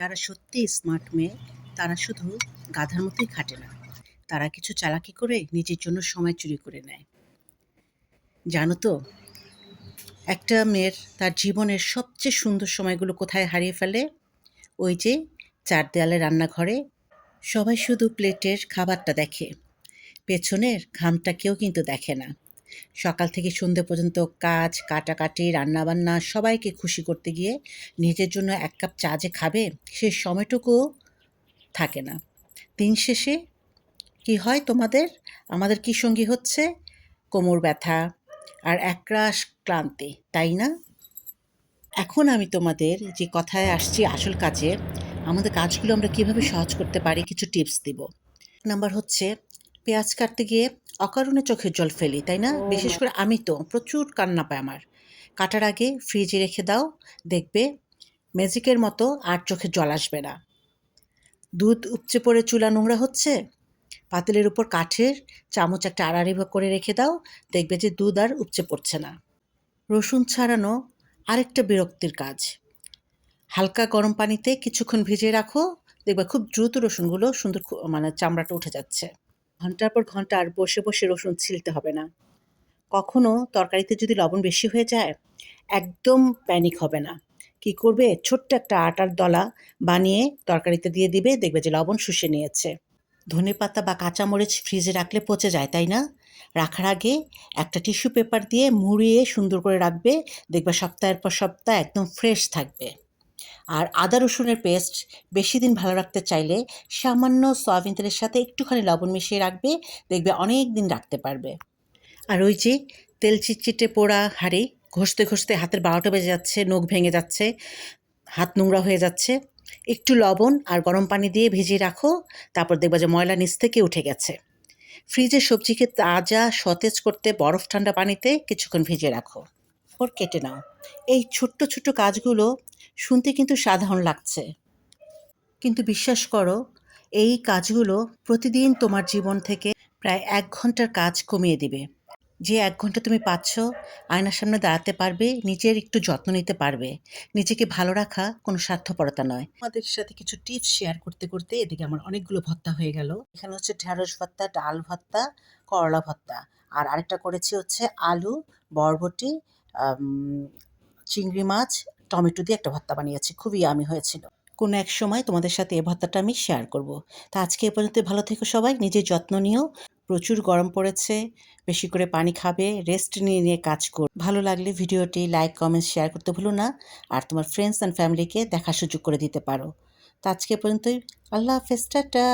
যারা সত্যিই স্মার্ট মেয়ে তারা শুধু গাধার মতোই খাটে না, তারা কিছু চালাকি করে নিজের জন্য সময় চুরি করে নেয়। জানো তো, একটা মেয়ের তার জীবনের সবচেয়ে সুন্দর সময়গুলো কোথায় হারিয়ে ফেলে? ওই যে চার দেয়ালে রান্নাঘরে সবাই শুধু প্লেটের খাবারটা দেখে, পেছনের ঘামটা কেউ কিন্তু দেখে না। সকাল থেকে সন্ধ্যে পর্যন্ত কাজ, কাটাকাটি, রান্নাবান্না সবাইকে খুশি করতে গিয়ে নিজের জন্য এক কাপ চা যে খাবে, সে সময়টুকুও থাকে না। দিন শেষে কি হয় তোমাদের? আমাদের কি সঙ্গী হচ্ছে? কোমর ব্যথা আর একরাশ ক্লান্তি, তাই না? এখন আমি তোমাদের যে কথায় আসছি আসল কাজে, আমাদের কাজগুলো আমরা কিভাবে সহজ করতে পারি কিছু টিপস দিব। নাম্বার হচ্ছে, পেঁয়াজ কাটতে গিয়ে অকারণে চোখের জল ফেলি, তাই না? বিশেষ করে আমি তো প্রচুর কান্না পায় আমার। কাটার আগে ফ্রিজে রেখে দাও, দেখবে ম্যাজিকের মতো আর চোখের জল আসবে না। দুধ উপচে পড়ে চুলা নোংরা হচ্ছে, পাতিলের উপর কাঠের চামচ একটা আড়াআড়ি করে রেখে দাও, দেখবে যে দুধ আর উপচে পড়ছে না। রসুন ছাড়ানো আরেকটা বিরক্তির কাজ। হালকা গরম পানিতে কিছুক্ষণ ভিজিয়ে রাখো, দেখবে খুব দ্রুত রসুনগুলো সুন্দর মানে চামড়াটা উঠে যাচ্ছে। ঘন্টার পর ঘন্টা আর বসে বসে রসুন ছিলতে হবে না। কখনো তরকারিতে যদি লবণ বেশি হয়ে যায়, একদম প্যানিক হবে না। কি করবে? ছোট্ট একটা আটার দলা বানিয়ে তরকারিতে দিয়ে দিবে, দেখবে যে লবণ শুষে নিয়েছে। ধনেপাতা বা কাঁচামরিচ ফ্রিজে রাখলে পচে যায়, তাই না? রাখার আগে একটা টিস্যু পেপার দিয়ে মুড়িয়ে সুন্দর করে রাখবে, দেখবে সপ্তাহের পর সপ্তাহ একদম ফ্রেশ থাকবে। আর আদা রসুনের পেস্ট বেশি দিন ভালো রাখতে চাইলে সামান্য সয়াবিন তেলের সাথে একটুখানি লবণ মিশিয়ে রাখবে, দেখবে অনেক দিন রাখতে পারবে। আর ওই যে তেল চিটচিটে পোড়া হাঁড়ি, ঘষতে ঘষতে হাতের বারোটা বেজে যাচ্ছে, নখ ভেঙে যাচ্ছে, হাত নোংরা হয়ে যাচ্ছে, একটু লবণ আর গরম পানি দিয়ে ভিজিয়ে রাখো, তারপর দেখবা যে ময়লা নিচ থেকে উঠে গেছে। ফ্রিজের সবজিকে তাজা সতেজ করতে বরফ ঠান্ডা পানিতে কিছুক্ষণ ভিজিয়ে রাখো, ওর কেটে নাও। এই ছোট্ট ছোট্ট কাজগুলো শুনতে কিন্তু সাধারণ লাগছে, কিন্তু বিশ্বাস করো, এই কাজগুলো প্রতিদিন তোমার জীবন থেকে প্রায় ১ ঘন্টার কাজ কমিয়ে দিবে। যে ১ ঘন্টা তুমি পাচ্ছ, আয়নার সামনে দাঁড়াতে পারবে, নিজের একটু যত্ন নিতে পারবে। নিজেকে ভালো রাখা কোনো স্বার্থপরতা নয়। আমাদের সাথে কিছু টিপস শেয়ার করতে করতে এদিকে আমার অনেকগুলো ভর্তা হয়ে গেল। এখানে হচ্ছে ঢেঁড়স ভর্তা, ডাল ভর্তা, করলা ভর্তা, আর আরেকটা করেছি হচ্ছে আলু, বরবটি, আম চিংড়ি মাছ, টমেটো দিয়ে একটা ভর্তা বানিয়েছি। খুবই ইয়াম্মি হয়েছিল। কোনো এক সময় তোমাদের সাথে এ ভর্তাটা আমি শেয়ার করব। তো আজকে এ পর্যন্ত, ভালো থেকো সবাই, নিজের যত্ন নিও। প্রচুর গরম পড়েছে, বেশি করে পানি খাবে, রেস্ট নিয়ে নিয়ে কাজ ভালো লাগলে ভিডিওটি লাইক, কমেন্ট, শেয়ার করতে ভুলো না। আর তোমার ফ্রেন্ডস অ্যান্ড ফ্যামিলিকে দেখার সুযোগ করে দিতে পারো। তো আজকে এ পর্যন্তই। আল্লাহ হাফেজ, টাটা।